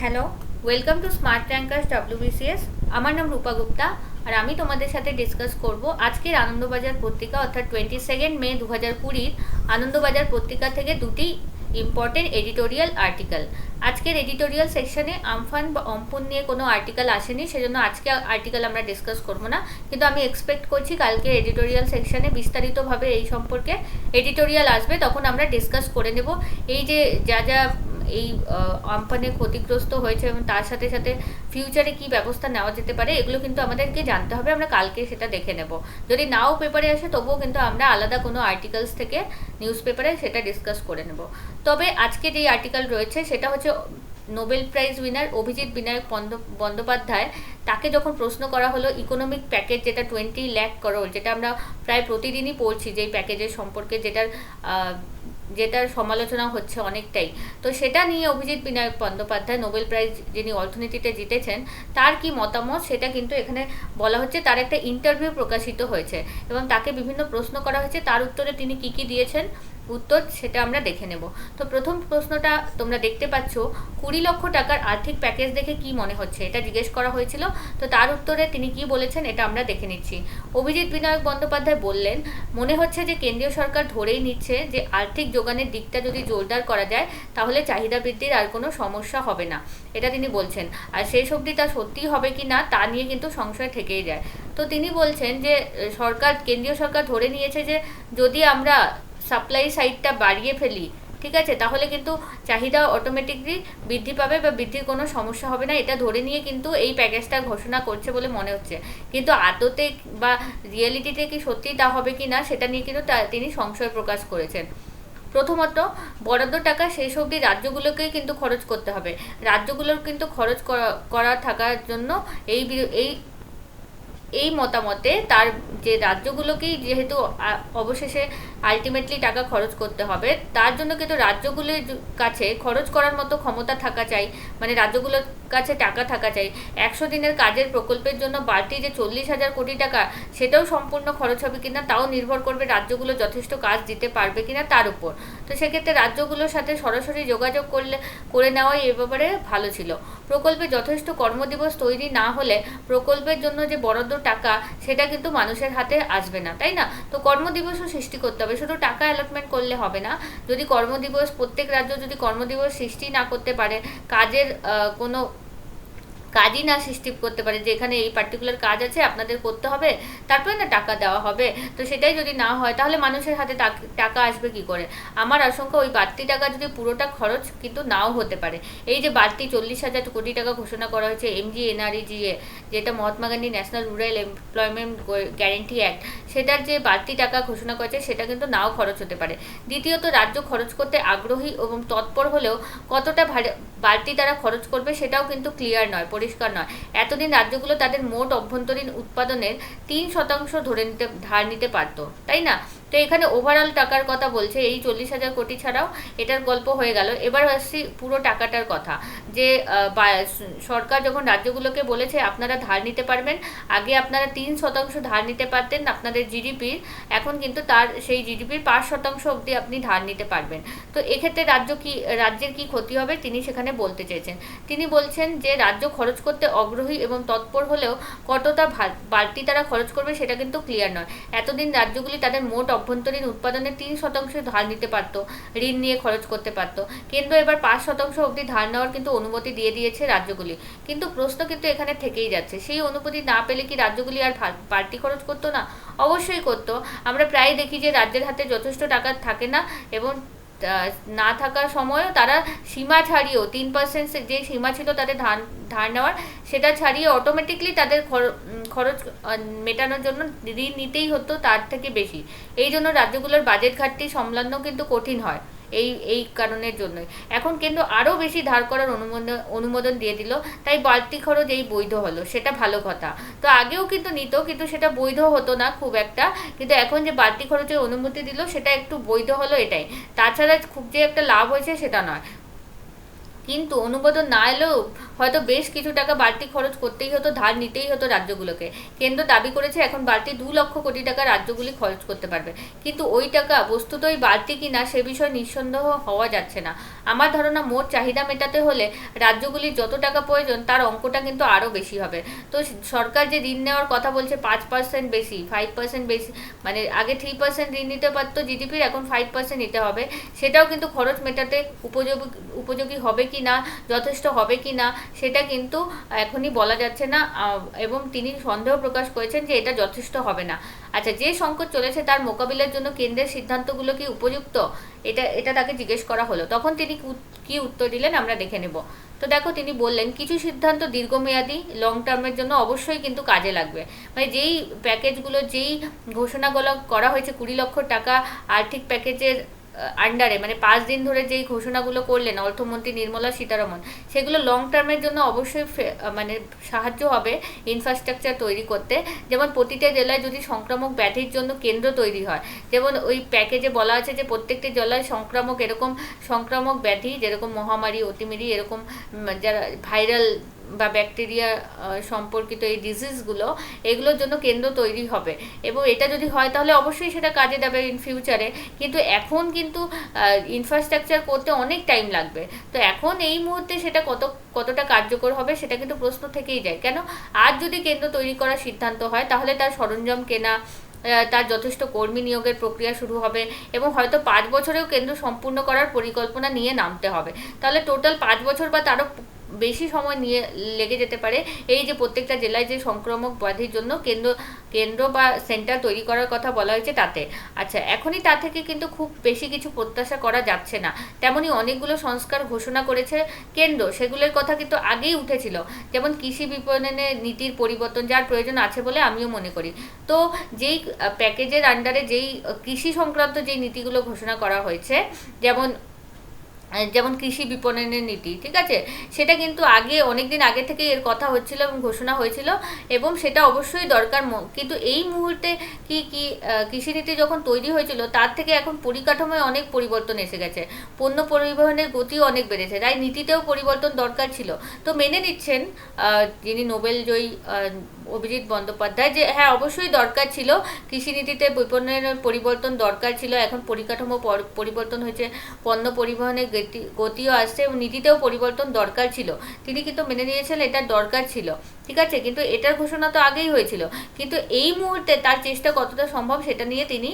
Hello, welcome to smart rankers WBCS। আমার নাম রূপা গুপ্তা আর আমি তোমাদের সাথে ডিসকাস করব আজকের আনন্দবাজার পত্রিকা অর্থাৎ 22 মে 2020 আনন্দবাজার পত্রিকা থেকে দুটি ইম্পর্টেন্ট এডিটোরিয়াল আর্টিকেল। আজকের এডিটোরিয়াল সেকশনে আমফান বা অম্ফন নিয়ে কোনো আর্টিকেল আসেনি, সেজন্য আজকে আর্টিকেল আমরা ডিসকাস করব না, কিন্তু আমি এক্সপেক্ট করছি কালকে এডিটোরিয়াল সেকশনে বিস্তারিতভাবে এই সম্পর্কে এডিটোরিয়াল আসবে, তখন আমরা ডিসকাস করে নেব এই যে যা যা এই আমফানে ক্ষতিগ্রস্ত হয়েছে এবং তার সাথে সাথে ফিউচারে কি ব্যবস্থা নেওয়া যেতে পারে এগুলো কিন্তু আমাদেরকে জানতে হবে। আমরা কালকে সেটা দেখে নেব। যদি নাও পেপারে আসে তবুও কিন্তু আমরা আলাদা কোনো আর্টিকেলস থেকে নিউজ পেপারে সেটা ডিসকাস করে নেব। তবে আজকে যেই আর্টিকেল রয়েছে সেটা হচ্ছে Nobel prize winner Abhijit Binayak Bandyopadhyay, তাকে যখন প্রশ্ন করা হলো ইকোনমিক প্যাকেজ যেটা 20 লাখ করোড়, যেটা আমরা প্রায় প্রতিদিনই পড়ছি যেই প্যাকেজের সম্পর্কে, যেটার সমালোচনা হচ্ছে অনেকটাই, তো সেটা নিয়ে অভিজিৎ বিনায়ক বন্দ্যোপাধ্যায় নোবেল প্রাইজ যিনি অর্থনীতিতে জিতেছেন তার কি মতামত সেটা কিন্তু এখানে বলা হচ্ছে। তার একটা ইন্টারভিউ প্রকাশিত হয়েছে এবং তাকে বিভিন্ন প্রশ্ন করা হয়েছে, তার উত্তরে তিনি কি কি দিয়েছেন উত্তর সেটা আমরা দেখে নেব। তো প্রথম প্রশ্নটা তোমরা দেখতে পাচ্ছ, 20 লক্ষ টাকার আর্থিক প্যাকেজ দেখে কি মনে হচ্ছে, এটা জিজ্ঞেস করা হয়েছিল। তো তার উত্তরে তিনি কি বলেছেন এটা আমরা দেখে নিচ্ছি। অভিজিৎ বিনায়ক বন্দ্যোপাধ্যায় বললেন, মনে হচ্ছে যে কেন্দ্রীয় সরকার ধরেই নিচ্ছে যে আর্থিক যোগানের দিকটা যদি জোরদার করা যায় তাহলে চাহিদা বৃদ্ধির আর কোনো সমস্যা হবে না, এটা তিনি বলছেন। আর শেষ অবধি তা সত্যি হবে কি না তা নিয়ে কিন্তু সংশয় থেকেই যায়। তো তিনি বলছেন যে কেন্দ্রীয় সরকার ধরে নিয়েছে যে যদি আমরা সাপ্লাই সাইডটা বাড়িয়ে ফেলি, ঠিক আছে, তাহলে কিন্তু চাহিদা অটোমেটিকলি বৃদ্ধি পাবে বা বৃদ্ধির কোনো সমস্যা হবে না, এটা ধরে নিয়ে কিন্তু এই প্যাকেজটা ঘোষণা করছে বলে মনে হচ্ছে। কিন্তু আদতে বা রিয়েলিটিতে কি সত্যি তা হবে কি না সেটা নিয়ে কিন্তু তিনি সংশয় প্রকাশ করেছেন। প্রথমত, বরাদ্দ টাকা শেষ অবধি রাজ্যগুলোকেই কিন্তু খরচ করতে হবে। রাজ্যগুলোর কিন্তু খরচ করা থাকার জন্য এই এই এই মতামতে তার যে রাজ্যগুলোকেই যেহেতু অবশেষে আলটিমেটলি টাকা খরচ করতে হবে, তার জন্য কিন্তু রাজ্যগুলোর কাছে খরচ করার মতো ক্ষমতা থাকা চাই, মানে রাজ্যগুলোর কাছে টাকা থাকা চাই। 100 দিনের কাজের প্রকল্পের জন্য বাড়তি যে 40,000 কোটি টাকা সেটাও সম্পূর্ণ খরচ হবে কিনা তাও নির্ভর করবে রাজ্যগুলো যথেষ্ট কাজ দিতে পারবে কিনা তার উপর। তো সেক্ষেত্রে রাজ্যগুলোর সাথে সরাসরি যোগাযোগ করে নেওয়াই এ ব্যাপারে ভালো ছিল। প্রকল্পে যথেষ্ট কর্মদিবস তৈরি না হলে প্রকল্পের জন্য যে বরাদ্দ টাকা সেটা কিন্তু মানুষের হাতে আসবে না, তাই না? তো কর্মদিবসও সৃষ্টি করতে হবে, শুধু টাকা অ্যালটমেন্ট করলে হবে না। যদি কর্মদিবস প্রত্যেক রাজ্য যদি কর্মদিবস সৃষ্টি না করতে পারে, কাজের কোনো কাজই না সৃষ্টি করতে পারে যে এখানে এই পার্টিকুলার কাজ আছে আপনাদের করতে হবে তারপরে না টাকা দেওয়া হবে, তো সেটাই যদি না হয় তাহলে মানুষের হাতে টাকা আসবে কি করে? আমার আশঙ্কা ওই বাড়তি টাকা যদি পুরোটা খরচ কিন্তু নাও হতে পারে। এই যে বাড়তি 40,000 কোটি টাকা ঘোষণা করা হয়েছে MGNREGA, যেটা Mahatma Gandhi national rural employment guarantee act, সেটার যে বাড়তি টাকা ঘোষণা করেছে সেটা কিন্তু নাও খরচ হতে পারে। দ্বিতীয়ত, রাজ্য খরচ করতে আগ্রহী এবং তৎপর হলেও কতটা বাড়তি তারা খরচ করবে সেটাও কিন্তু ক্লিয়ার নয়, পরিষ্কার নয়। এতদিন রাজ্যগুলো তাদের মোট অভ্যন্তরীণ উৎপাদনের 3% ধার নিতে পারত, তাই না? তো এখানে ওভারঅল টাকার কথা বলছে, এই 40,000 কোটি ছাড়াও এটার গল্প হয়ে গেল। এবার আসছি পুরো টাকাটার কথা, যে সরকার যখন রাজ্যগুলোকে বলেছে আপনারা ধার নিতে পারবেন, আগে আপনারা 3% ধার নিতে পারতেন আপনাদের জিডিপির, এখন কিন্তু তার সেই জিডিপির 5% অবধি আপনি ধার নিতে পারবেন। তো এক্ষেত্রে রাজ্যের কি ক্ষতি হবে তিনি সেখানে বলতে চেয়েছেন। তিনি বলছেন যে রাজ্য খরচ করতে অগ্রহী এবং তৎপর হলেও কতটা বাড়তি তারা খরচ করবে সেটা কিন্তু ক্লিয়ার নয়। এতদিন রাজ্যগুলি তাদের মোট অভ্যন্তরীণ উৎপাদনের 3% ধার নিতে পারতো, ঋণ নিয়ে খরচ করতে পারতো, কিন্তু এবার 5% অবধি ধার নেওয়ার কিন্তু অনুমতি দিয়ে দিয়েছে রাজ্যগুলি। কিন্তু প্রশ্ন কিন্তু এখানে থেকেই যাচ্ছে, সেই অনুমতি না পেলে কি রাজ্যগুলি আর বাড়তি খরচ করতো না? অবশ্যই করতো। আমরা প্রায় দেখি যে রাজ্যের হাতে যথেষ্ট টাকা থাকে না এবং না থাকার সময়ও তারা সীমা ছাড়িয়েও 3% যে সীমা ছিল তাদের ধার নেওয়ার, সেটা ছাড়িয়ে অটোমেটিকলি তাদের খরচ মেটানোর জন্য ঋণ নিতেই হতো তার থেকে বেশি। এই জন্য রাজ্যগুলোর বাজেট ঘাটতি সামলানো কিন্তু কঠিন হয় এই কারণের জন্যই। এখন কিন্তু আরও বেশি ধার করার অনুমোদন দিয়ে দিল, তাই বাড়তি খরচ এই বৈধ হলো, সেটা ভালো কথা। তো আগেও কিন্তু নিত, কিন্তু সেটা বৈধ হতো না খুব একটা, কিন্তু এখন যে বাড়তি খরচের অনুমতি দিল সেটা একটু বৈধ হলো, এটাই। তাছাড়া খুব যে একটা লাভ হয়েছে সেটা নয়। কিন্তু অনুমোদন না এলেও হয়তো বেশ কিছু টাকা বাড়তি খরচ করতেই হতো, ধার নিতেই হতো রাজ্যগুলোকে। কেন্দ্র দাবি করেছে এখন বাড়তি 2 লক্ষ কোটি টাকা রাজ্যগুলি খরচ করতে পারবে, কিন্তু ওই টাকা বস্তুতই বাড়তি কিনা সে বিষয়ে নিঃসন্দেহ হওয়া যাচ্ছে না। আমার ধারণা মোট চাহিদা মেটাতে হলে রাজ্যগুলির যত টাকা প্রয়োজন তার অঙ্কটা কিন্তু আরও বেশি হবে। তো সরকার যে ঋণ নেওয়ার কথা বলছে 5% বেশি, 5% বেশি, মানে আগে 3% ঋণ নিতে পারতো জিডিপির, এখন 5% নিতে হবে। সেটাও কিন্তু খরচ মেটাতে উপযোগী হবে কি না, যথেষ্ট হবে কি না, সেটা কিন্তু এখনই বলা যাচ্ছে না, এবং তিনি সন্দেহ প্রকাশ করেছেন যে এটা যথেষ্ট হবে না। আচ্ছা, যে সংকট চলেছে তার মোকাবিলার জন্য কেন্দ্রের সিদ্ধান্তগুলো কি উপযুক্ত, এটা তাকে জিজ্ঞেস করা হলো। তখন তিনি কি উত্তর দিলেন আমরা দেখে নেব। তো দেখো, তিনি বললেন কিছু সিদ্ধান্ত দীর্ঘমেয়াদী, লং টার্মের জন্য অবশ্যই কিন্তু কাজে লাগবে। মানে যেই প্যাকেজগুলো, যেই ঘোষণাগুলো করা হয়েছে 20 লক্ষ টাকা আর্থিক প্যাকেজের আন্ডারে, মানে 5 দিন ধরে যেই ঘোষণাগুলো করলেন অর্থমন্ত্রী নির্মলা সীতারমন, সেগুলো লং টার্মের জন্য অবশ্যই মানে সাহায্য হবে ইনফ্রাস্ট্রাকচার তৈরি করতে। যেমন প্রতিটা জেলায় যদি সংক্রামক ব্যাধির জন্য কেন্দ্র তৈরি হয়, যেমন ওই প্যাকেজে বলা আছে যে প্রত্যেকটি জেলায় সংক্রামক ব্যাধি, যেরকম মহামারী, অতিমারি, এরকম যারা ভাইরাল বা ব্যাকটেরিয়া সম্পর্কিত এই ডিজিজগুলো, এগুলোর জন্য কেন্দ্র তৈরি হবে। এবং এটা যদি হয় তাহলে অবশ্যই সেটা কাজে দেবে ইন ফিউচারে। কিন্তু এখন কিন্তু ইনফ্রাস্ট্রাকচার করতে অনেক টাইম লাগবে। তো এখন এই মুহূর্তে সেটা কতটা কার্যকর হবে সেটা কিন্তু প্রশ্ন থেকেই যায়। কেন, আজ যদি কেন্দ্র তৈরি করার সিদ্ধান্ত হয় তাহলে তার সরঞ্জাম কেনা, তার যথেষ্ট কর্মী নিয়োগের প্রক্রিয়া শুরু হবে, এবং হয়তো 5 বছরেও কেন্দ্র সম্পূর্ণ করার পরিকল্পনা নিয়ে নামতে হবে। তাহলে টোটাল 5 বছর বা তারও বেশি সময় নিয়ে লেগে যেতে পারে এই যে প্রত্যেকটা জেলায় যে সংক্রামক ব্যাধির জন্য কেন্দ্র বা সেন্টার তৈরি করার কথা বলা হয়েছে তাতে। আচ্ছা, এখনই তা থেকে কিন্তু খুব বেশি কিছু প্রত্যাশা করা যাচ্ছে না। তেমনি অনেকগুলো সংস্কার ঘোষণা করেছে কেন্দ্র, সেগুলোর কথা কিন্তু আগেই উঠেছিল। যেমন কৃষি বিপণনের নীতির পরিবর্তন, যার প্রয়োজন আছে বলে আমিও মনে করি। তো যেই প্যাকেজের আন্ডারে যেই কৃষি সংক্রান্ত যেই নীতিগুলো ঘোষণা করা হয়েছে, যেমন কৃষি বিপণনের নীতি, ঠিক আছে, সেটা কিন্তু অনেকদিন আগে থেকে এর কথা হচ্ছিল এবং ঘোষণা হয়েছিল, এবং সেটা অবশ্যই দরকার। কিন্তু এই মুহূর্তে কৃষিনীতি যখন তৈরি হয়েছিল তার থেকে এখন পরিকাঠামোয় অনেক পরিবর্তন এসে গেছে, পণ্য পরিবহনের গতিও অনেক বেড়েছে, তাই নীতিতেও পরিবর্তন দরকার ছিল। তো মেনে নিচ্ছেন যিনি নোবেল জয়ী অভিজিৎ বন্দ্যোপাধ্যায় যে হ্যাঁ, অবশ্যই দরকার ছিল, কৃষিনীতিতে বিপণনের পরিবর্তন দরকার ছিল। এখন পরিকাঠামো পরিবর্তন হয়েছে, পণ্য পরিবহনের গতিও আসছে, এবং নীতিতেও পরিবর্তন দরকার ছিল। তিনি কিন্তু মেনে নিয়েছেন এটা দরকার ছিল, ঠিক আছে, কিন্তু এটার ঘোষণা তো আগেই হয়েছিল। কিন্তু এই মুহূর্তে তার চেষ্টা কতটা সম্ভব সেটা নিয়ে তিনি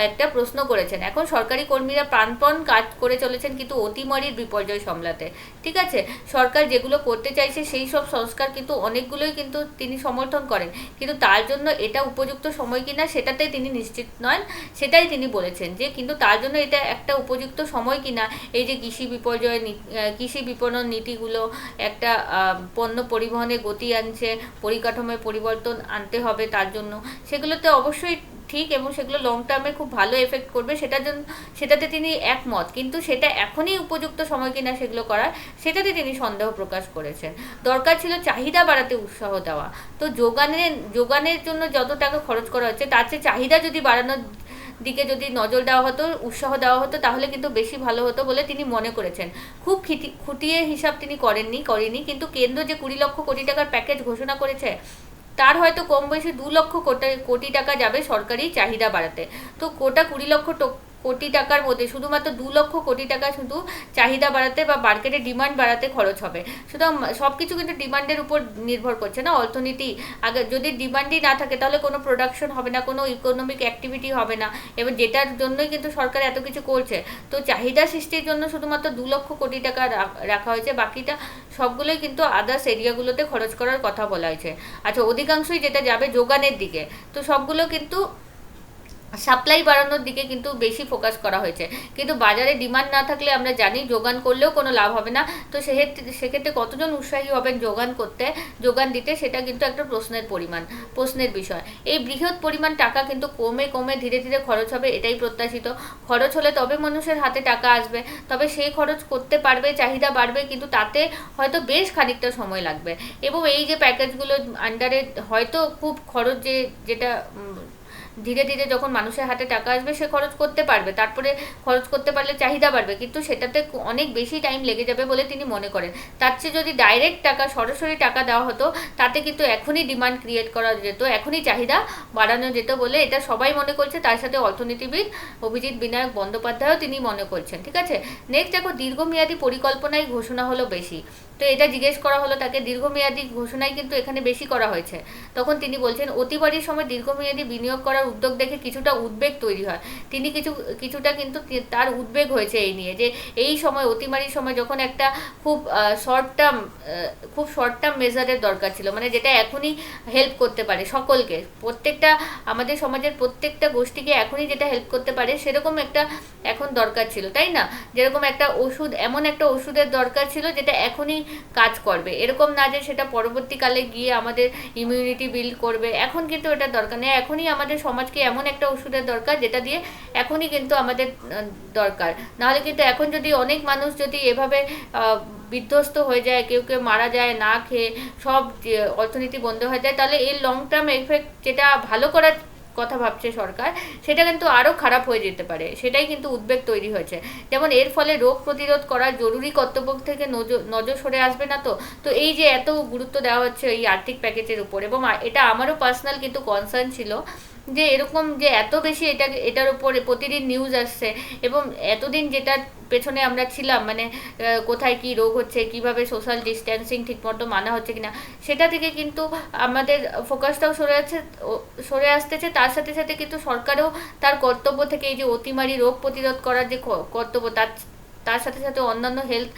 একটা প্রশ্ন করেছেন। এখন সরকারি কর্মীরা প্রাণপণ কাজ করে চলেছেন কিন্তু অতিমারির বিপর্যয় সামলাতে, ঠিক আছে। সরকার যেগুলো করতে চাইছে সেই সব সংস্কার কিন্তু অনেকগুলোই কিন্তু তিনি সমর্থন করেন, কিন্তু তার জন্য এটা উপযুক্ত সময় কিনা সেটাতে তিনি নিশ্চিত নন। সেটাই তিনি বলেছেন যে কিন্তু তার জন্য এটা একটা উপযুক্ত সময় কিনা, এই যে কৃষি বিপণন নীতিগুলো একটা পণ্য পরিবহনে গতি আনছে, পরিকাঠামোয় পরিবর্তন আনতে হবে, তার জন্য সেগুলোতে অবশ্যই ঠিক, এবং সেগুলো লং টার্মে খুব ভালো এফেক্ট করবে, সেটাতে তিনি একমত। কিন্তু সেটা এখনই উপযুক্ত সময় কিনা সেগুলো করার, সেটাতে তিনি সন্দেহ প্রকাশ করেছেন। দরকার ছিল চাহিদা বাড়াতে উৎসাহ দেওয়া। তো যোগানের জন্য যত টাকা খরচ করা হচ্ছে তার চেয়ে চাহিদা যদি বাড়ানোর দিকে যদি নজর দেওয়া হতো, উৎসাহ দেওয়া হতো, তাহলে কিন্তু বেশি ভালো হতো বলে তিনি মনে করেছেন। খুব খুঁটিয়ে হিসাব তিনি করেনি, কিন্তু কেন্দ্র যে 20 লক্ষ কোটি টাকার প্যাকেজ ঘোষণা করেছে তার হয়তো কম বেশি 2 লক্ষ কোটি টাকা যাবে সরকারি চাহিদা বাড়াতে। তো 20 লক্ষ কোটি টাকার মধ্যে শুধুমাত্র 2 লক্ষ কোটি টাকা শুধু চাহিদা বাড়াতে বা মার্কেটে ডিমান্ড বাড়াতে খরচ হবে। সুতরাং সব কিছু কিন্তু ডিমান্ডের উপর নির্ভর করছে না অর্থনীতি। আগে যদি ডিমান্ডই না থাকে তাহলে কোনো প্রোডাকশন হবে না, কোনো ইকোনমিক অ্যাক্টিভিটি হবে না, এবং যেটার জন্যই কিন্তু সরকার এত কিছু করছে। তো চাহিদা সৃষ্টির জন্য শুধুমাত্র 2 লক্ষ কোটি টাকা রাখা হয়েছে, বাকিটা সবগুলোই কিন্তু আদার্স এরিয়াগুলোতে খরচ করার কথা বলা হয়েছে। আচ্ছা, অধিকাংশই যেটা যাবে যোগানের দিকে, তো সবগুলো কিন্তু সাপ্লাই বাড়ানোর দিকে কিন্তু বেশি ফোকাস করা হয়েছে। কিন্তু বাজারে ডিমান্ড না থাকলে আমরা জানি যোগান করলেও কোনো লাভ হবে না। তো সেক্ষেত্রে কতজন উৎসাহী হবেন যোগান দিতে, সেটা কিন্তু একটা প্রশ্নের বিষয়। এই বৃহৎ পরিমাণ টাকা কিন্তু কমে ধীরে ধীরে খরচ হবে, এটাই প্রত্যাশিত। খরচ হলে তবে মানুষের হাতে টাকা আসবে, তবে সেই খরচ করতে পারবে, চাহিদা বাড়বে, কিন্তু তাতে হয়তো বেশ খানিকটা সময় লাগবে। এবং এই যে প্যাকেজগুলো আন্ডারে হয়তো খুব খরচ যেটা ধীরে ধীরে যখন মানুষের হাতে টাকা আসবে সে খরচ করতে পারবে, তারপরে খরচ করতে পারলে চাহিদা বাড়বে, কিন্তু সেটাতে অনেক বেশি টাইম লেগে যাবে বলে তিনি মনে করেন। তার চেয়ে যদি ডাইরেক্ট টাকা, সরাসরি টাকা দেওয়া হতো, তাতে কিন্তু এখনই ডিমান্ড ক্রিয়েট করা যেত, এখনই চাহিদা বাড়ানো যেত বলে এটা সবাই মনে করছে। তার সাথে অর্থনীতিবিদ অভিজিৎ বিনায়ক বন্দ্যোপাধ্যায়ও তিনি মনে করছেন। ঠিক আছে, নেক্সট দেখো, দীর্ঘমেয়াদী পরিকল্পনায় ঘোষণা হলো বেশি। তো এটা জিজ্ঞেস করা হলো তাকে, দীর্ঘমেয়াদী ঘোষণাই কিন্তু এখানে বেশি করা হয়েছে। তখন তিনি বলছেন, অতিবাড়ির সময় দীর্ঘমেয়াদী বিনিয়োগ করার উদ্যোগ দেখে কিছুটা উদ্বেগ তৈরি হয়। তিনি কিছুটা কিন্তু তার উদ্বেগ হয়েছে এই নিয়ে, যে এই সময় অতিমারির সময় যখন একটা খুব শর্ট টার্ম মেজারের দরকার ছিল, মানে যেটা এখনই হেল্প করতে পারে সকলকে, প্রত্যেকটা আমাদের সমাজের প্রত্যেকটা গোষ্ঠীকে এখনই যেটা হেল্প করতে পারে, সেরকম একটা এখন দরকার ছিল, তাই না? যেরকম একটা ওষুধ, এমন একটা ওষুধের দরকার ছিল যেটা এখনই কাজ করবে, এরকম না যে সেটা পরবর্তীকালে গিয়ে আমাদের ইমিউনিটি বিল্ড করবে। এখন কিন্তু এটা দরকার নেই, এখনই আমাদের সমাজকে এমন একটা ওষুধের দরকার যেটা দিয়ে এখনই কিন্তু আমাদের দরকার। নাহলে কিন্তু এখন যদি অনেক মানুষ যদি এভাবে বিধ্বস্ত হয়ে যায়, কেউ কেউ মারা যায় না খেয়ে, সব অর্থনীতি বন্ধ হয়ে যায়, তাহলে এর লং টার্ম এফেক্ট যেটা ভালো করার কথা ভাবছে সরকার, সেটা কিন্তু আরও খারাপ হয়ে যেতে পারে, সেটাই কিন্তু উদ্বেগ তৈরি হয়েছে। যেমন এর ফলে রোগ প্রতিরোধ করার জরুরি কর্তব্য থেকে নজর সরে আসবে না। তো এই যে এত গুরুত্ব দেওয়া হচ্ছে এই আর্থিক প্যাকেজের উপর, এবং এটা আমারও পার্সোনাল কিন্তু কনসার্ন ছিল যে এরকম যে এত বেশি এটার উপরে প্রতিদিন নিউজ আসছে, এবং এতদিন যেটার পেছনে আমরা ছিলাম, মানে কোথায় কি রোগ হচ্ছে, কিভাবে সোশ্যাল ডিস্ট্যান্সিং ঠিকমতো মানা হচ্ছে কিনা, সেটা থেকে কিন্তু আমাদের ফোকাসটাও সরে আসতেছে। তার সাথে সাথে কিন্তু সরকারও তার কর্তব্য থেকে, এই যে অতিমারি রোগ প্রতিরোধ করার যে কর্তব্য, তার সাথে সাথে অন্যান্য হেলথ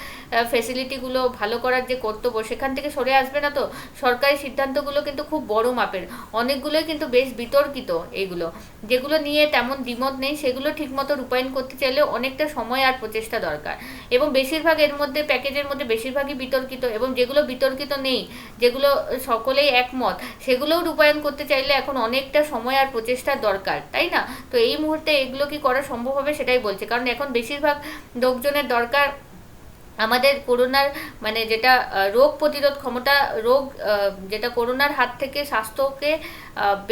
ফেসিলিটিগুলো ভালো করার যে কর্তব্য, সেখান থেকে সরে আসবে না। তো সরকারি সিদ্ধান্তগুলো কিন্তু খুব বড় মাপের, অনেকগুলোই কিন্তু বেশ বিতর্কিত, এইগুলো যেগুলো নিয়ে তেমন দ্বিমত নেই, সেগুলো ঠিকমতো রূপায়ণ করতে চাইলে অনেকটা সময় আর প্রচেষ্টা দরকার। এবং বেশিরভাগ এর মধ্যে, প্যাকেজের মধ্যে বেশিরভাগই বিতর্কিত, এবং যেগুলো বিতর্কিত নেই, যেগুলো সকলেই একমত, সেগুলোও রূপায়ণ করতে চাইলে এখন অনেকটা সময় আর প্রচেষ্টার দরকার, তাই না? তো এই মুহূর্তে এগুলো কি করা সম্ভব হবে সেটাই বলছে, কারণ এখন বেশিরভাগ লোকজনের দরকার আমাদের করোনার, মানে যেটা রোগ প্রতিরোধ ক্ষমতা, যেটা করোনার হাত থেকে স্বাস্থ্যকে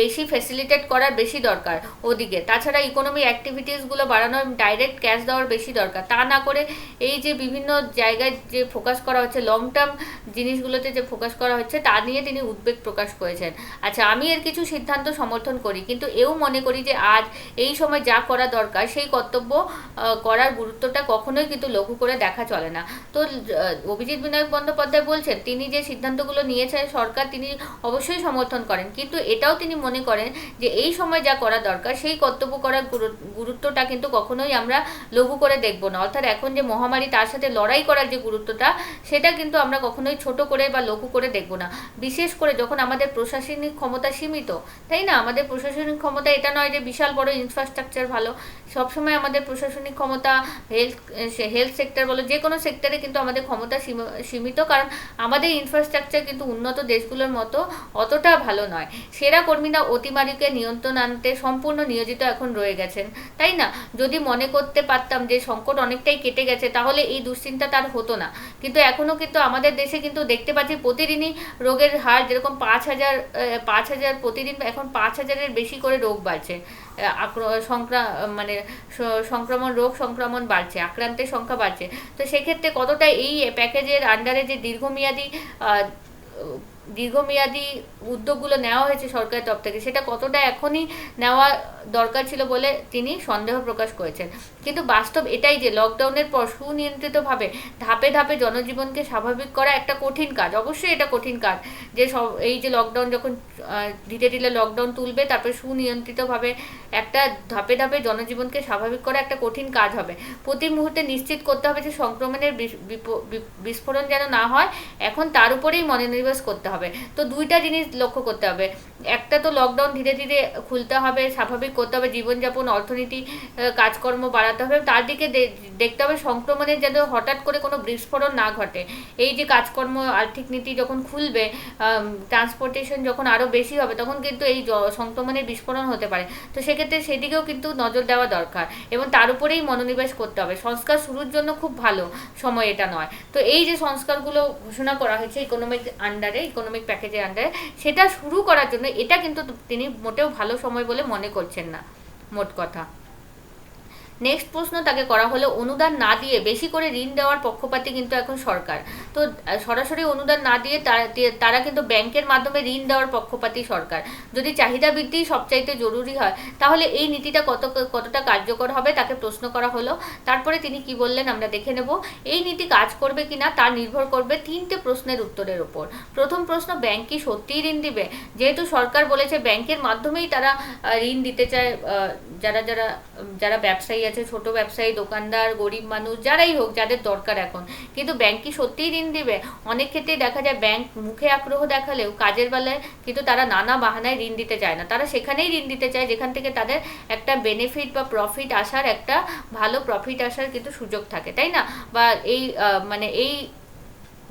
বেশি ফ্যাসিলিটেট করার বেশি দরকার ওদিকে। তাছাড়া ইকোনমিক অ্যাক্টিভিটিসগুলো বাড়ানোর, ডাইরেক্ট ক্যাশ দেওয়ার বেশি দরকার। তা না করে এই যে বিভিন্ন জায়গায় যে ফোকাস করা হচ্ছে, লং টার্ম জিনিসগুলোতে যে ফোকাস করা হচ্ছে, তা নিয়ে তিনি উদ্বেগ প্রকাশ করেছেন। আচ্ছা, আমি এর কিছু সিদ্ধান্ত সমর্থন করি, কিন্তু এও মনে করি যে আজ এই সময় যা করা দরকার, সেই কর্তব্য করার গুরুত্বটা কখনোই কিন্তু লঘু করে দেখা চলে না। তো অভিজিৎ বিনায়ক বন্দ্যোপাধ্যায় বলছেন, তিনি যে সিদ্ধান্তগুলো নিয়েছেন সরকার, তিনি অবশ্যই সমর্থন করেন, কিন্তু এটাও তিনি মনে করেন যে এই সময় যা করা দরকার, সেই কর্তব্য করার গুরুত্বটা কিন্তু কখনোই আমরা লঘু করে দেখব না। অর্থাৎ এখন যে মহামারী, তার সাথে লড়াই করার যে গুরুত্বটা, সেটা কিন্তু আমরা কখনোই ছোট করে বা লঘু করে দেখব না। বিশেষ করে যখন আমাদের প্রশাসনিক ক্ষমতা সীমিত, তাই না? আমাদের প্রশাসনিক ক্ষমতা এটা নয় যে বিশাল বড় ইনফ্রাস্ট্রাকচার ভালো, সবসময় আমাদের প্রশাসনিক ক্ষমতা, হেলথ সেক্টর বলো, যে কোনো সেক্টরে কিন্তু আমাদের ক্ষমতা সীমিত, কারণ আমাদের ইনফ্রাস্ট্রাকচার কিন্তু উন্নত দেশগুলোর মতো অতটা ভালো নয়। সেরা কর্মীরা অতিমারিকে নিয়ন্ত্রণ আনতে সম্পূর্ণ নিয়োজিত এখন রয়ে গেছেন, তাই না? যদি মনে করতে পারতাম যে সংকট অনেকটাই কেটে গেছে, তাহলে এই দুশ্চিন্তা তার হতো না। কিন্তু এখনও কিন্তু আমাদের দেশে কিন্তু দেখতে পাচ্ছি প্রতিদিনই রোগের হার, যেরকম 5,000 প্রতিদিন, এখন 5,000-এর বেশি করে রোগ বাড়ছে, মানে সংক্রমণ বাড়ছে, আক্রান্তের সংখ্যা বাড়ছে। তো সেক্ষেত্রে কতটা এই প্যাকেজের আন্ডারে যে দীর্ঘমেয়াদী উদ্যোগগুলো নেওয়া হয়েছে সরকারের তরফ থেকে, সেটা কতটা এখনই নেওয়া দরকার ছিল বলে তিনি সন্দেহ প্রকাশ করেছেন। কিন্তু বাস্তব এটাই যে লকডাউনের পর সুনিয়ন্ত্রিতভাবে ধাপে ধাপে জনজীবনকে স্বাভাবিক করা একটা কঠিন কাজ। অবশ্যই এটা কঠিন কাজ, যে এই যে লকডাউন যখন ধীরে ধীরে লকডাউন তুলবে, তারপরে সুনিয়ন্ত্রিতভাবে একটা ধাপে ধাপে জনজীবনকে স্বাভাবিক করা একটা কঠিন কাজ হবে। প্রতি মুহূর্তে নিশ্চিত করতে হবে যে সংক্রমণের বিস্ফোরণ যেন না হয়, এখন তার উপরেই মনোনিবেশ করতে হবে। তো দুইটা জিনিস লক্ষ্য করতে হবে, একটা তো লকডাউন ধীরে ধীরে খুলতে হবে, স্বাভাবিক করতে হবে, জীবনযাপন, অর্থনীতি, কাজকর্ম বাড়াতে হবে। তার দিকে দেখতে হবে সংক্রমণের যেন হঠাৎ করে কোনো বিস্ফোরণ না ঘটে। এই যে কাজকর্ম, আর্থিক নীতি যখন খুলবে, ট্রান্সপোর্টেশন যখন আরও বেশি হবে, তখন কিন্তু এই সংক্রমণের বিস্ফোরণ হতে পারে। তো সেক্ষেত্রে সেদিকেও কিন্তু নজর দেওয়া দরকার, এবং তার উপরেই মনোনিবেশ করতে হবে। সংস্কার শুরুর জন্য খুব ভালো সময় এটা নয়। তো এই যে সংস্কারগুলো ঘোষণা করা হয়েছে ইকোনমিক ইকোনমিক প্যাকেজের আন্ডারে, সেটা শুরু করার জন্য এটা কিন্তু তিনি মোটেও ভালো সময় বলে মনে করছেন না, মোট কথা। নেক্সট প্রশ্ন তাকে করা হলো, অনুদান না দিয়ে বেশি করে ঋণ দেওয়ার পক্ষপাতী কিন্তু এখন সরকার। তো সরাসরি অনুদান না দিয়ে তারা কিন্তু ব্যাংকের মাধ্যমে ঋণ দেওয়ার পক্ষপাতী সরকার। যদি চাহিদা বৃদ্ধি সবচাইতে জরুরি হয়, তাহলে এই নীতিটা কতটা কার্যকর হবে তাকে প্রশ্ন করা হলো। তারপরে তিনি কি বললেন আমরা দেখে নেব। এই নীতি কাজ করবে কিনা তা নির্ভর করবে 3টে প্রশ্নের উত্তরের উপর। প্রথম প্রশ্ন, ব্যাংক কি সত্যিই ঋণ দিবে? যেহেতু সরকার বলেছে ব্যাংকের মাধ্যমেই তারা ঋণ দিতে চায়, যারা ব্যবসায়ী আছে, ছোট ব্যবসায়ী, দোকানদার, গরিব মানুষ, যারাই হোক, যাদের দরকার এখন, কিন্তু ব্যাংক কি সত্যিই ঋণ দিবে? অনেক ক্ষেত্রেই দেখা যায় ব্যাংক মুখে আগ্রহ দেখালেও কাজের বেলায় কিন্তু তারা নানা বাহানায় ঋণ দিতে চায় না। তারা সেখানেই ঋণ দিতে চায় যেখান থেকে তাদের একটা বেনিফিট বা প্রফিট আসার, একটা ভালো প্রফিট আসার কিন্তু সুযোগ থাকে, তাই না? বা এই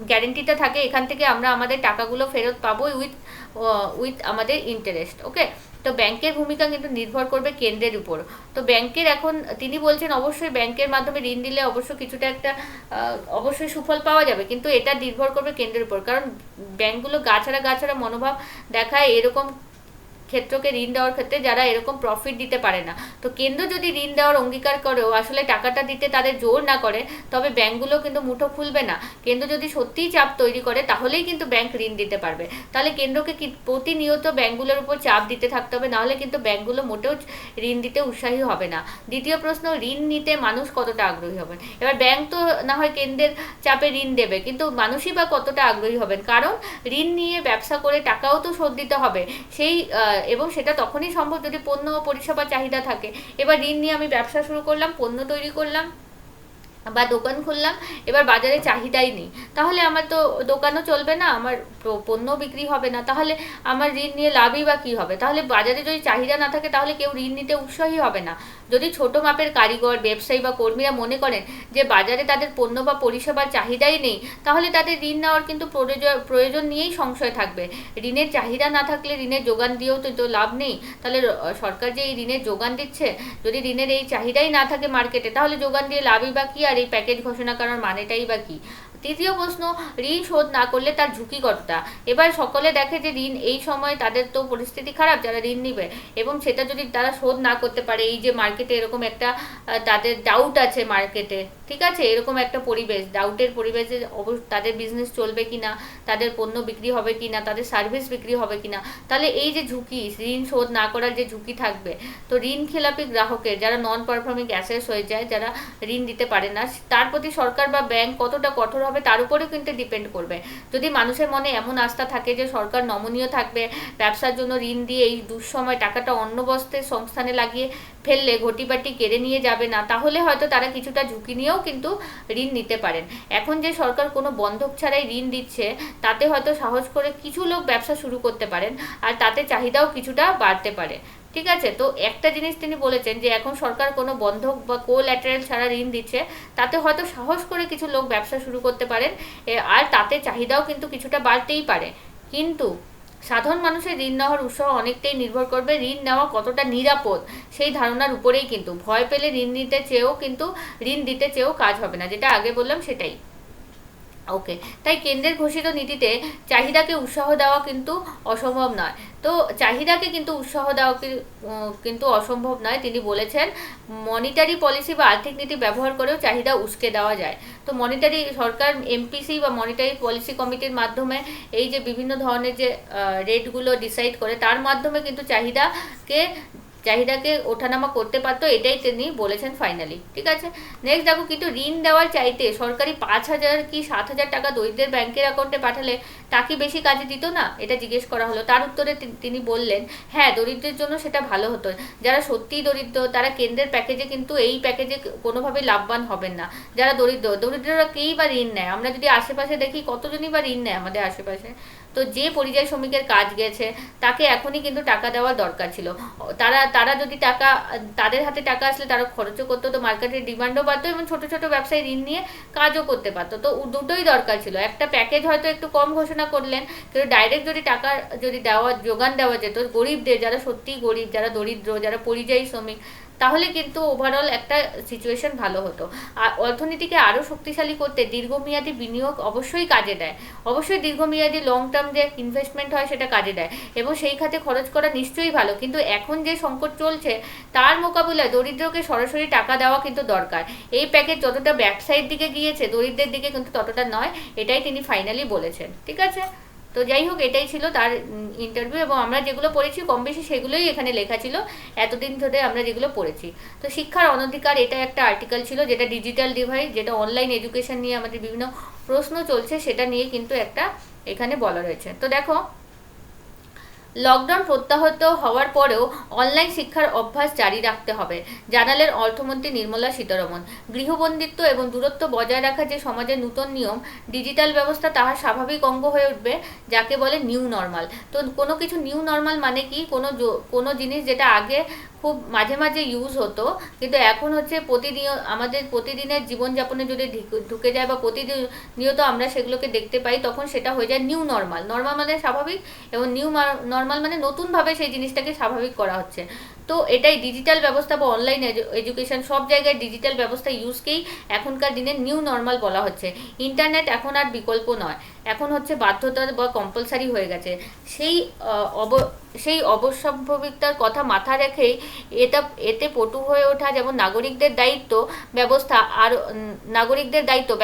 গ্যারেন্টিটা থাকে এখান থেকে আমরা আমাদের টাকাগুলো ফেরত পাবো উইথ আমাদের ইন্টারেস্ট। ওকে, তো ব্যাংকের ভূমিকা কিন্তু নির্ভর করবে কেন্দ্রের উপর। তো ব্যাংকের এখন তিনি বলছেন অবশ্যই ব্যাংকের মাধ্যমে ঋণ দিলে অবশ্যই কিছুটা একটা অবশ্যই সুফল পাওয়া যাবে, কিন্তু এটা নির্ভর করবে কেন্দ্রের উপর। কারণ ব্যাংকগুলো গাছাড়া মনোভাব দেখায় এরকম ক্ষেত্রকে ঋণ দেওয়ার ক্ষেত্রে যারা এরকম প্রফিট দিতে পারে না। তো কেন্দ্র যদি ঋণ দেওয়ার অঙ্গীকার করেও আসলে টাকাটা দিতে তাদের জোর না করে, তবে ব্যাংকগুলো কিন্তু মুঠো খুলবে না। কেন্দ্র যদি সত্যিই চাপ তৈরি করে তাহলেই কিন্তু ব্যাংক ঋণ দিতে পারবে। তাহলে কেন্দ্রকে প্রতিনিয়ত ব্যাংকগুলোর উপর চাপ দিতে থাকতে হবে, নাহলে কিন্তু ব্যাংকগুলো মোটেও ঋণ দিতে উৎসাহী হবে না। দ্বিতীয় প্রশ্ন, ঋণ নিতে মানুষ কতটা আগ্রহী হবেন? এবার ব্যাংক তো না হয় কেন্দ্রের চাপে ঋণ দেবে, কিন্তু মানুষই বা কতটা আগ্রহী হবেন? কারণ ঋণ নিয়ে ব্যবসা করে টাকাও তো শোধ দিতে হবে, এবং সেটা তখনই সম্ভব যদি পণ্য ও পরিষেবার চাহিদা থাকে। এবার ঋণ নিয়ে আমি ব্যবসা শুরু করলাম, পণ্য তৈরি করলাম বা দোকান খুললাম, এবার বাজারে চাহিদাই নেই, তাহলে আমার তো দোকানও চলবে না, আমার পণ্য বিক্রি হবে না, তাহলে আমার ঋণ নিয়ে লাভই বা কী হবে? তাহলে বাজারে যদি চাহিদা না থাকে তাহলে কেউ ঋণ নিতে উৎসাহী হবে না। যদি ছোট মাপের কারিগর, ব্যবসায়ী বা কর্মীরা মনে করেন যে বাজারে তাদের পণ্য বা পরিষেবার চাহিদাই নেই, তাহলে তাদের ঋণ নেওয়ার কিন্তু প্রয়োজন নিয়েই সংশয় থাকবে। ঋণের চাহিদা না থাকলে ঋণের যোগান দিয়েও তো লাভ নেই। তাহলে সরকার যে এই ঋণের যোগান দিচ্ছে, যদি ঋণের এই চাহিদাই না থাকে মার্কেটে, তাহলে যোগান দিয়ে লাভই বা কী, আর এই প্যাকেজ ঘোষণা করার মানেটাই বা কী? তৃতীয় প্রশ্ন, ঋণ শোধ না করলে তার ঝুঁকি কতটা? এবার সকলে দেখে যে ঋণ এই সময় তাদের তো পরিস্থিতি খারাপ যারা ঋণ নিবে, এবং সেটা যদি তারা শোধ না করতে পারে, এই যে মার্কেটে এরকম একটা তাদের ডাউট আছে মার্কেটে, ঠিক আছে, এরকম একটা পরিবেশ, ডাউটের পরিবেশে তাদের বিজনেস চলবে কিনা, তাদের পণ্য বিক্রি হবে কিনা, তাদের সার্ভিস বিক্রি হবে কিনা, তাহলে এই যে ঝুঁকি, ঋণ শোধ না করার যে ঝুঁকি থাকবে, তো ঋণ খেলাপি গ্রাহকের যারা নন পারফর্মিং অ্যাসেটস হয়ে যায়, যারা ঋণ দিতে পারে না, তার প্রতি সরকার বা ব্যাংক কতটা কঠোর হবে তার উপরেও কিন্তু ডিপেন্ড করবে। যদি মানুষের মনে এমন আস্থা থাকে যে সরকার নমনীয় থাকবে, ব্যবসার জন্য ঋণ দিয়ে এই দুঃসময় টাকাটা অন্য বস্তের সংস্থানে লাগিয়ে ফেললে ঘটিবাটি কেড়ে নিয়ে যাবে না, তাহলে হয়তো তারা কিছুটা ঝুঁকি নিয়েও কিন্তু ঋণ নিতে পারেন। এখন যে সরকার কোনো বন্ধক ছাড়াই ঋণ দিচ্ছে, তাতে হয়তো সাহস করে কিছু লোক ব্যবসা শুরু করতে পারেন, আর তাতে চাহিদাও কিছুটা বাড়তে পারে। ঠিক আছে, তো একটা জিনিস তিনি বলেছেন যে এখন সরকার কোনো বন্ধক বা কোল্যাটারাল ছাড়া ঋণ দিচ্ছে, তাতে হয়তো সাহস করে কিছু লোক ব্যবসা শুরু করতে পারেন, আর তাতে চাহিদাও কিন্তু কিছুটা বাড়তেই পারে। কিন্তু সাধারণ মানুষের ঋণ নেওয়ার উৎসাহ অনেকটাই নির্ভর করবে ঋণ নেওয়া কতটা নিরাপদ সেই ধারণার উপরেই। কিন্তু ভয় পেলে ঋণ দিতে চেয়েও কাজ হবে না, যেটা আগে বললাম সেটাই। ওকে, তাই কেন্দ্রের ঘোষিত নীতিতে চাহিদাকে উৎসাহ দেওয়া কিন্তু অসম্ভব নয়। তো চাহিদাকে কিন্তু উৎসাহ দেওয়া কিন্তু অসম্ভব নয়। তিনি বলেছেন মনিটারি পলিসি বা আর্থিক নীতি ব্যবহার করেও চাহিদা উস্কে দেওয়া যায়। তো মনিটারি সরকার এমপিসি বা মনিটারি পলিসি কমিটির মাধ্যমে এই যে বিভিন্ন ধরনের যে রেটগুলো ডিসাইড করে, তার মাধ্যমে কিন্তু চাহিদাকে ওঠানামা করতে পারতো, এটাই তিনি বলেছেন ফাইনালি। ঠিক আছে, নেক্সট দেখো, কিন্তু ঋণ দেওয়ার চাইতে সরকারি 5,000 কি 7,000 টাকা দরিদ্রের ব্যাংকের অ্যাকাউন্টে পাঠালে তা কি বেশি কাজে দিত না? এটা জিজ্ঞেস করা হলো। তার উত্তরে তিনি বললেন, হ্যাঁ, দরিদ্রের জন্য সেটা ভালো হতো। যারা সত্যিই দরিদ্র তারা কেন্দ্রের প্যাকেজে কিন্তু এই প্যাকেজে কোনোভাবে লাভবান হবেন না। যারা দরিদ্ররা কেই বা ঋণ নেয়, আমরা যদি আশেপাশে দেখি কতজনই বা ঋণ নেয় আমাদের আশেপাশে। তো যে পরিযায়ী শ্রমিকের কাজ গেছে তাকে এখনই কিন্তু টাকা দেওয়ার দরকার ছিল। তারা যদি তাদের হাতে টাকা আসলে তারা খরচও করতো, তো মার্কেটের ডিমান্ডও বাড়তো, এবং ছোট ছোট ব্যবসায়ী ঋণ নিয়ে কাজও করতে পারতো। তো দুটোই দরকার ছিল। একটা প্যাকেজ হয়তো একটু কম ঘোষণা করলেন, কিন্তু ডাইরেক্ট যদি টাকা যোগান দেওয়া যেত গরিবদের, যারা সত্যিই গরিব, যারা দরিদ্র, যারা পরিযায়ী শ্রমিক, তাহলে কিন্তু ওভারঅল একটা সিচুয়েশন ভালো হতো। আর অর্থনীতিকে আরও শক্তিশালী করতে দীর্ঘমেয়াদী বিনিয়োগ অবশ্যই কাজে দেয়, অবশ্যই দীর্ঘমেয়াদী লং টার্ম যে ইনভেস্টমেন্ট হয় সেটা কাজে দেয় এবং সেই খাতে খরচ করা নিশ্চয়ই ভালো। কিন্তু এখন যে সংকট চলছে তার মোকাবিলায় দরিদ্রকে সরাসরি টাকা দেওয়া কিন্তু দরকার। এই প্যাকেজ যতটা ব্যবসায়ীর দিকে গিয়েছে দরিদ্রের দিকে কিন্তু ততটা নয়, এটাই তিনি ফাইনালি বলেছেন। ঠিক আছে, তো যাই হোক, এটাই ছিল তার ইন্টারভিউ এবং আমরা যেগুলো পড়েছি কম বেশি সেগুলোই এখানে লেখা ছিল এতদিন ধরে আমরা যেগুলো পড়েছি। তো শিক্ষার অনধিকার, এটা একটা আর্টিকেল ছিল যেটা ডিজিটাল ডিভাইস, যেটা অনলাইন এডুকেশন নিয়ে আমাদের বিভিন্ন প্রশ্ন চলছে সেটা নিয়ে কিন্তু একটা এখানে বলা রয়েছে। তো দেখো, লকডাউন প্রত্যাহত হওয়ার পরেও অনলাইন শিক্ষার অভ্যাস জারি রাখতে হবে, জানালেন অর্থমন্ত্রী নির্মলা সীতারমণ। গৃহবন্দিত্ব এবং দূরত্ব বজায় রাখা যে সমাজের নূতন নিয়ম, ডিজিটাল ব্যবস্থা তাহার স্বাভাবিক অঙ্গ হয়ে উঠবে, যাকে বলে নিউ নর্মাল। তো কোনো কিছু নিউ নর্মাল মানে কি, কোনো জিনিস যেটা আগে খুব মাঝে মাঝে ইউজ হতো কিন্তু এখন হচ্ছে আমাদের প্রতিদিনের জীবনযাপনে যদি ঢুকে যায় বা প্রতিনিয়ত আমরা সেগুলোকে দেখতে পাই, তখন সেটা হয়ে যায় নিউ নর্মাল। নর্মাল মানে স্বাভাবিক এবং নিউ নর্মাল মানে নতুনভাবে সেই জিনিসটাকে স্বাভাবিক করা হচ্ছে। তো এটাই ডিজিটাল ব্যবস্থা বা অনলাইন এডুকেশন, সব জায়গায় ডিজিটাল ব্যবস্থা ইউজকেই এখনকার দিনে নিউ নর্মাল বলা হচ্ছে। ইন্টারনেট এখন আর বিকল্প নয়, এখন হচ্ছে বাধ্যতা বা কম্পালসারি হয়ে গেছে। সেই অবশ্যম্ভাবিকতার কথা মাথা রেখেই এতে পটু হয়ে ওঠা, যেমন নাগরিকদের দায়িত্ব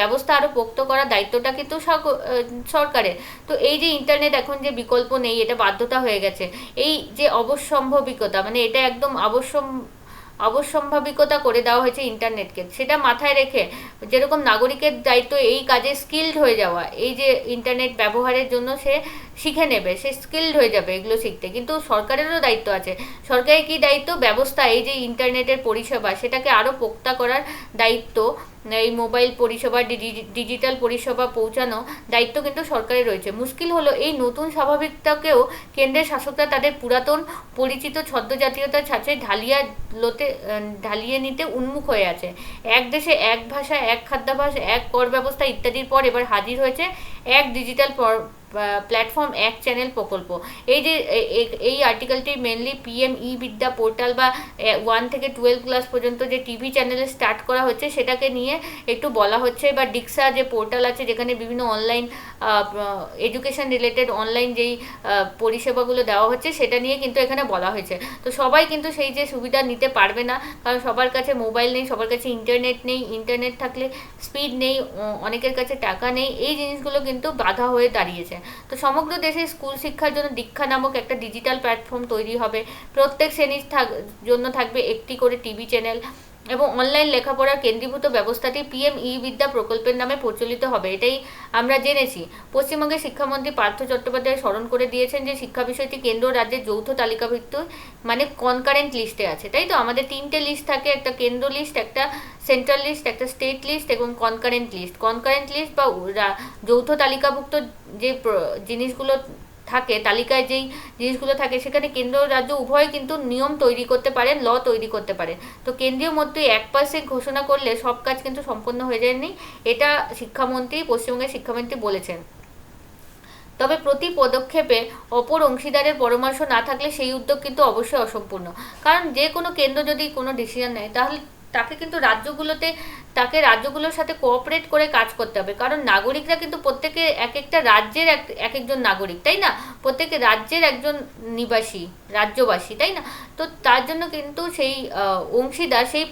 ব্যবস্থা আরও পোক্ত করার দায়িত্বটা কিন্তু সরকারের। তো এই যে ইন্টারনেট এখন যে বিকল্প নেই, এটা বাধ্যতা হয়ে গেছে। এই যে অবশ্যম্ভাবিকতা মানে এটা একদম অবশ্যম্ভাবিকতা করে দেওয়া হয়েছে ইন্টারনেটকে, সেটা মাথায় রেখে যেরকম নাগরিকের দায়িত্ব এই কাজে স্কিলড হয়ে যাওয়া, এই যে ইন্টারনেট ব্যবহারের জন্য সে শিখে নেবে, সে স্কিলড হয়ে যাবে এগুলো শিখতে, কিন্তু সরকারেরও দায়িত্ব আছে। সরকারের কি দায়িত্ব? ব্যবস্থা, এই যে ইন্টারনেটের পরিষেবা সেটাকে আরও পোক্তা করার দায়িত্ব, এই মোবাইল পরিষেবা ডিজিটাল পরিষেবা পৌঁছানো দায়িত্ব কিন্তু সরকারের রয়েছে। মুশকিল হলো এই নতুন স্বাভাবিকতাকেও কেন্দ্রের শাসকরা তাদের পুরাতন পরিচিত ছদ্ম জাতীয়তার ছাঁচে ঢালিয়ে নিতে উন্মুখ হয়ে আছে। এক দেশে এক ভাষা, এক খাদ্যাভ্যাস, এক কর ব্যবস্থা ইত্যাদির পর এবার হাজির হয়েছে এক ডিজিটাল প্ল্যাটফর্ম, এক চ্যানেল প্রকল্প। এই আর্টিকেলটি মেনলি পিএম ই বিদ্যা পোর্টাল বা 1 থেকে 12 ক্লাস পর্যন্ত যে টিভি চ্যানেলে স্টার্ট করা হচ্ছে সেটাকে নিয়ে একটু বলা হচ্ছে, বা ডিক্সা যে পোর্টাল আছে যেখানে বিভিন্ন অনলাইন এডুকেশন রিলেটেড অনলাইন যেই পরিষেবাগুলো দেওয়া হচ্ছে সেটা নিয়ে কিন্তু এখানে বলা হয়েছে। তো সবাই কিন্তু সেই যে সুবিধা নিতে পারবে না, কারণ সবার কাছে মোবাইল নেই, সবার কাছে ইন্টারনেট নেই, ইন্টারনেট থাকলে স্পিড নেই, অনেকের কাছে টাকা নেই, এই জিনিসগুলো কিন্তু বাধা হয়ে দাঁড়িয়েছে। তো সমগ্র দেশে স্কুল শিক্ষার জন্য দীক্ষা নামক একটা ডিজিটাল প্ল্যাটফর্ম তৈরি হবে। প্রত্যেক শ্রেণীর জন্য থাকবে একটি করে টিভি চ্যানেল এবং অনলাইন লেখাপড়ার কেন্দ্রীভূত ব্যবস্থাটি পিএম ই বিদ্যা প্রকল্পের নামে প্রচলিত হবে, এটাই আমরা জেনেছি। পশ্চিমবঙ্গের শিক্ষামন্ত্রী পার্থ চট্টোপাধ্যায় স্মরণ করে দিয়েছেন যে শিক্ষা বিষয়টি কেন্দ্র রাজ্যের যৌথ তালিকাভুক্ত মানে কনকারেন্ট লিস্টে আছে, তাই তো? আমাদের 3টে লিস্ট থাকে, একটা কেন্দ্র লিস্ট, একটা সেন্ট্রাল লিস্ট, একটা স্টেট লিস্ট এবং কনকারেন্ট লিস্ট বা যৌথ তালিকাভুক্ত যে জিনিসগুলো থাকে, তালিকায় যেই জিনিসগুলো থাকে সেখানে কেন্দ্র রাজ্য উভয় কিন্তু নিয়ম তৈরি করতে পারেন, ল তৈরি করতে পারেন। তো কেন্দ্রীয় মন্ত্রী 1% ঘোষণা করলে সব কাজ কিন্তু সম্পন্ন হয়ে যায়নি, এটা পশ্চিমবঙ্গের শিক্ষামন্ত্রী বলেছেন। তবে প্রতি পদক্ষেপে অপর অংশীদারের পরামর্শ না থাকলে সেই উদ্যোগ কিন্তু অবশ্যই অসম্পূর্ণ। কারণ যে কোনো কেন্দ্র যদি কোনো ডিসিশন নেয় তাহলে তাকে কিন্তু রাজ্যগুলোর সাথে কোঅপারেট করে কাজ করতে হবে, কারণ নাগরিকরা কিন্তু প্রত্যেকে এক একটা রাজ্যের এক একজন নাগরিক, তাই না? প্রত্যেকে রাজ্যের একজন রাজ্যবাসী, তাই না? তো তার জন্য কিন্তু সেই অংশীদার সেই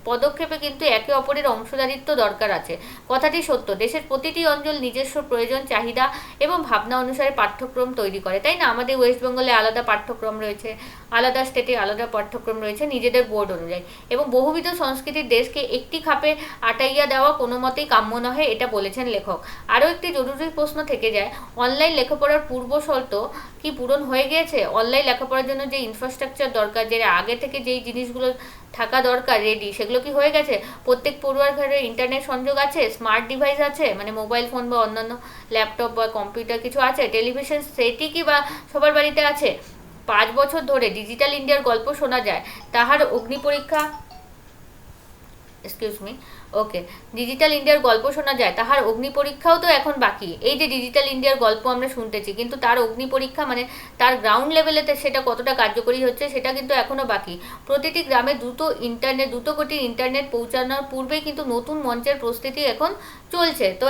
পদক্ষেপে কিন্তু একে অপরের অংশদারিত্ব দরকার আছে। কথাটি সত্য, দেশের প্রতিটি অঞ্চল নিজস্ব প্রয়োজন, চাহিদা এবং ভাবনা অনুসারে পাঠ্যক্রম তৈরি করে, তাই না? আমাদের ওয়েস্ট বেঙ্গলে আলাদা পাঠ্যক্রম রয়েছে, আলাদা স্টেটে আলাদা পাঠ্যক্রম রয়েছে নিজেদের বোর্ড অনুযায়ী, এবং বহুবিধ সংস্কৃতির দেশকে একটি খাপে আটাইয়া দেওয়া কোনো মতেই কাম্য নহে, এটা বলেছেন লেখক। আরও একটি জরুরি প্রশ্ন থেকে যায়, অনলাইন লেখাপড়ার পূর্ব শর্ত কি পূরণ হয়ে গিয়েছে? অনলাইন লেখাপড়ার জন্য যে ইনফ্রাস্ট্রাকচার দরকার, যে আগে থেকে যেই জিনিসগুলো থাকা দরকার রেডি, সেগুলো কি হয়ে গেছে? প্রত্যেক পড়ুয়ার ঘরে ইন্টারনেট সংযোগ আছে, স্মার্ট ডিভাইস আছে, মানে মোবাইল ফোন বা অন্যান্য ল্যাপটপ বা কম্পিউটার কিছু আছে, টেলিভিশন সেটি কি বা সবার বাড়িতে আছে? 5 বছর ধরে ডিজিটাল ইন্ডিয়ার গল্প শোনা যায়, তাহার অগ্নিপরীক্ষা ওকে, ডিজিটাল ইন্ডিয়ার গল্প শোনা যায়, তাহার অগ্নি পরীক্ষাও তো এখন বাকি। এই যে ডিজিটাল ইন্ডিয়ার গল্প আমরা শুনতেছি, কিন্তু তার অগ্নি পরীক্ষা মানে তার গ্রাউন্ড লেভেলেতে সেটা কতটা কার্যকরী হচ্ছে সেটা কিন্তু এখনও বাকি। প্রতিটি গ্রামে দ্রুত গতির ইন্টারনেট পৌঁছানোর পূর্বেই কিন্তু নতুন মঞ্চের প্রস্তুতি এখন চলছে। তো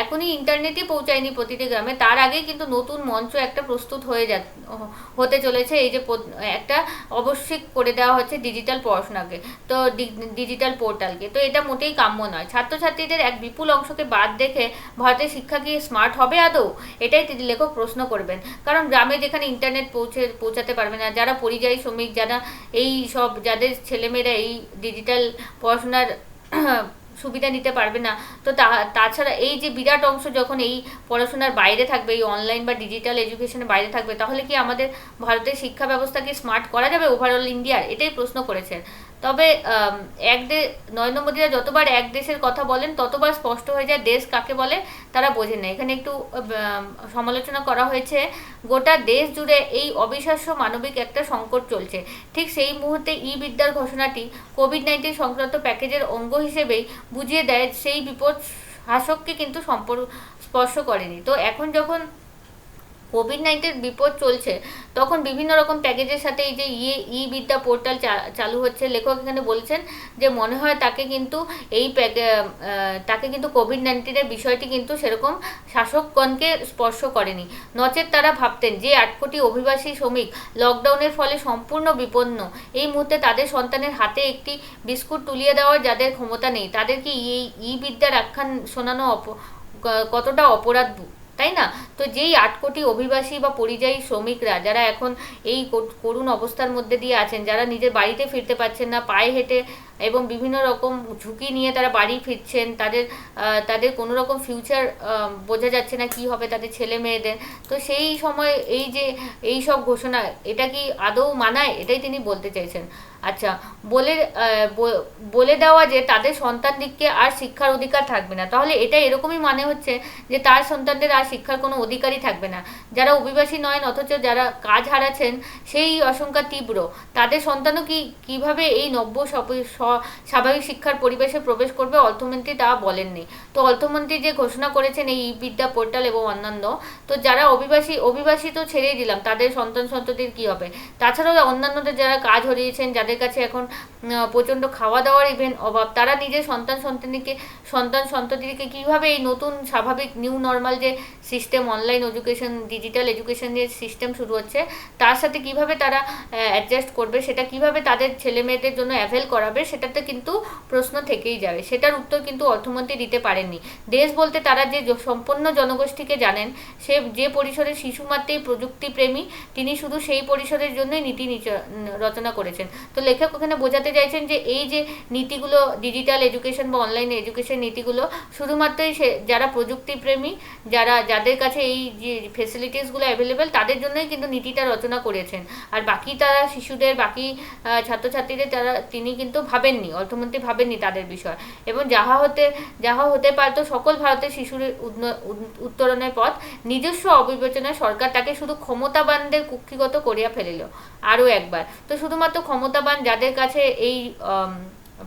এখনই ইন্টারনেটই পৌঁছায়নি প্রতিটি গ্রামে, তার আগেই কিন্তু নতুন মঞ্চ একটা প্রস্তুত হতে চলেছে। এই যে একটা অবশ্যই করে দেওয়া হচ্ছে ডিজিটাল পড়াশোনাকে, তো ডিজিটাল পোর্টালকে। তো এটা মোটেই কাম্য নয়। ছাত্রছাত্রীদের এক বিপুল অংশকে বাদ দেখে ভারতের শিক্ষা কি স্মার্ট হবে আদৌ? এটাই লেখক প্রশ্ন করবেন। কারণ গ্রামে যেখানে ইন্টারনেট পৌঁছাতে পারবে না, যারা পরিযায়ী শ্রমিক, যারা যাদের ছেলেমেয়েরা এই ডিজিটাল পড়াশোনার সুবিধা নিতে পারবে না, তো তাছাড়া এই যে বিরাট অংশ যখন এই পড়াশোনার বাইরে থাকবে, এই অনলাইন বা ডিজিটাল এডুকেশনের বাইরে থাকবে, তাহলে কি আমাদের ভারতের শিক্ষা ব্যবস্থাকে স্মার্ট করা যাবে ওভারঅল ইন্ডিয়ার? এটাই প্রশ্ন করেছেন। তবে নরেন্দ্র মোদীরা যতবার এক দেশের কথা বলেন ততবার স্পষ্ট হয়ে যায় দেশ কাকে বলে তারা বোঝেন না। এখানে একটু সমালোচনা করা হয়েছে, গোটা দেশ জুড়ে এই অবিশ্বাস্য মানবিক একটা সংকট চলছে। ঠিক সেই মুহূর্তে বিদ্যার ঘোষণাটি কোভিড-19 সংক্রান্ত প্যাকেজের অঙ্গ হিসেবেই বুঝিয়ে দেয় সেই বিপদ হাসককে কিন্তু স্পর্শ করেনি। তো এখন যখন কোভিড-19 বিপদ চলছে, তখন বিভিন্ন রকম প্যাকেজের সাথে এই যে বিদ্যা পোর্টাল চালু হচ্ছে। লেখক এখানে বলছেন যে মনে হয় তাকে কিন্তু কোভিড-19 বিষয়টি কিন্তু সেরকম শাসকগণকে স্পর্শ করেনি। নচেত তারা ভাবতেন যে 8 কোটি অভিবাসী শ্রমিক লকডাউনের ফলে সম্পূর্ণ বিপন্ন, এই মুহূর্তে তাদের সন্তানের হাতে একটি বিস্কুট তুলিয়ে দেওয়ার যাদের ক্ষমতা নেই, তাদেরকে এই বিদ্যার আখ্যান শোনানো কতটা অপরাধ, তাই না? তো যেই 8 কোটি অভিবাসী বা পরিযায়ী শ্রমিকরা যারা এখন এই করুণ অবস্থার মধ্যে দিয়ে আছেন, যারা নিজের বাড়িতে ফিরতে পারছেন না, পায়ে হেঁটে এবং বিভিন্ন রকম ঝুঁকি নিয়ে তারা বাড়ি ফিরছেন, তাদের কোনো রকম ফিউচার বোঝা যাচ্ছে না কি হবে তাদের ছেলে মেয়েদের। তো সেই সময় এই সব ঘোষণা, এটা কি আদৌ মানায়? এটাই তিনি বলতে চাইছেন। আচ্ছা, বলে দেওয়া যে তাদের সন্তানদিগকে আর শিক্ষার অধিকার থাকবে না, তাহলে এটা এরকমই মানে হচ্ছে যে তার সন্তানদের আর শিক্ষার কোনো অধিকারই থাকবে না। যারা অভিবাসী নয় অথচ যারা কাজ হারাচ্ছেন, সেই আশঙ্কা তীব্র। তাদের সন্তানও কিভাবে এই নব্য স্বাভাবিক শিক্ষার পরিবেশে প্রবেশ করবে, অর্থমন্ত্রী তা বলেননি। তো অর্থমন্ত্রী যে ঘোষণা করেছেন এই বিদ্যা পোর্টাল এবং অন্যান্য, তো যারা অভিবাসী তো ছেড়েই দিলাম, তাদের সন্ততির কি হবে? তাছাড়াও অন্যান্যদের যারা কাজ হারিয়েছেন, যাদের কাছে এখন প্রচণ্ড খাওয়া দাওয়ার ইভেন অভাব, তারা নিজের সন্ততিকে কীভাবে এই নতুন স্বাভাবিক নিউ নর্মাল যে system, online education, digital education যে সিস্টেম শুরু হচ্ছে, তার সাথে কিভাবে তারা অ্যাডজাস্ট করবে, সেটা কিভাবে তাদের ছেলে মেয়েদের জন্য অ্যাভেল করাবে, সেটাতে কিন্তু প্রশ্ন থেকেই যাবে। সেটার উত্তর কিন্তু অর্থমন্ত্রী দিতে পারেননি। দেশ বলতে তারা যে সম্পন্ন জনগোষ্ঠীকে জানেন, সে যে পরিসরে শিশুমাত্রেই প্রযুক্তিপ্রেমী, তিনি শুধু সেই পরিসরের জন্যই নীতি রচনা করেছেন। তো লেখক ওখানে বোঝাতে চাইছেন যে এই যে নীতিগুলো, ডিজিটাল এডুকেশন বা অনলাইন এডুকেশন নীতিগুলো, শুধুমাত্রই যারা প্রযুক্তিপ্রেমী, যাদের কাছে এই যে ফেসিলিটিসগুলো অ্যাভেলেবেল, তাদের জন্যই কিন্তু নীতিটা রচনা করেছেন। আর বাকি তারা শিশুদের, বাকি ছাত্রছাত্রীদের তিনি কিন্তু ভাবেননি, অর্থমন্ত্রী ভাবেননি তাদের বিষয়। এবং যাহা হতে পারতো সকল ভারতের শিশুর উত্তরণের পথ, নিজস্ব অবিবেচনায় সরকার তাকে শুধু ক্ষমতাবানদের কুক্ষিগত করিয়া ফেলিল আরও একবার। তো শুধুমাত্র ক্ষমতাবান, যাদের কাছে এই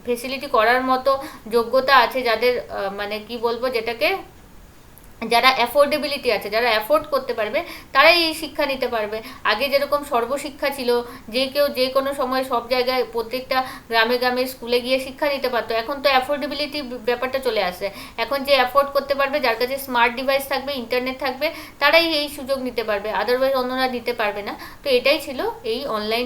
ফেসিলিটি করার মতো যোগ্যতা আছে, যাদের মানে কি বলবো, যেটাকে যারা অ্যাফোর্ডেবিলিটি আছে, যারা অ্যাফোর্ড করতে পারবে, তারাই এই শিক্ষা নিতে পারবে। আগে যেরকম সর্বশিক্ষা ছিল, যে কেউ যে কোনো সময় সব জায়গায় প্রত্যেকটা গ্রামে গ্রামে স্কুলে গিয়ে শিক্ষা নিতে পারতো, এখন তো অ্যাফোর্ডেবিলিটি ব্যাপারটা চলে আসে। এখন যে অ্যাফোর্ড করতে পারবে, যার কাছে স্মার্ট ডিভাইস থাকবে, ইন্টারনেট থাকবে, তারাই এই সুযোগ নিতে পারবে, আদারওয়াইজ অন্যরা নিতে পারবে না। তো এটাই ছিল এই অনলাইন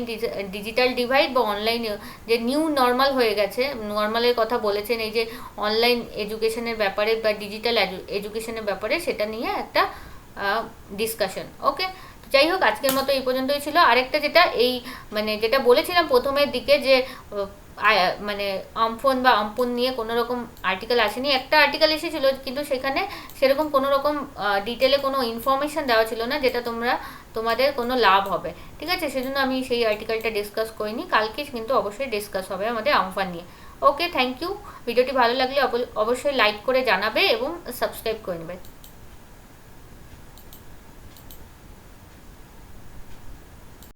ডিজিটাল ডিভাইড বা অনলাইন যে নিউ নর্মাল হয়ে গেছে, নর্মালের কথা বলেছেন এই যে অনলাইন এডুকেশনের ব্যাপারে বা ডিজিটাল এডুকেশনের ব্যাপারে, সেটা নিয়ে একটা ডিসকাশন। ওকে, যাই হোক, আজকের মতো এই পর্যন্তই ছিল। আরেকটা যেটা বলেছিলাম প্রথমের দিকে, যে মানে আমফন নিয়ে কোনো রকম আর্টিকেল আসেনি। একটা আর্টিকেল এসেছিল, কিন্তু সেখানে সেরকম কোনো রকম ডিটেলে কোনো ইনফরমেশন দেওয়া ছিল না যেটা তোমাদের কোনো লাভ হবে। ঠিক আছে, সেজন্য আমি সেই আর্টিকেলটা ডিসকাস করিনি। কালকে কিন্তু অবশ্যই ডিসকাস হবে আমাদের আমফান নিয়ে। ওকে, থ্যাংক ইউ। ভিডিওটি ভালো লাগলে অবশ্যই লাইক করে জানাবে এবং সাবস্ক্রাইব করে নেবে।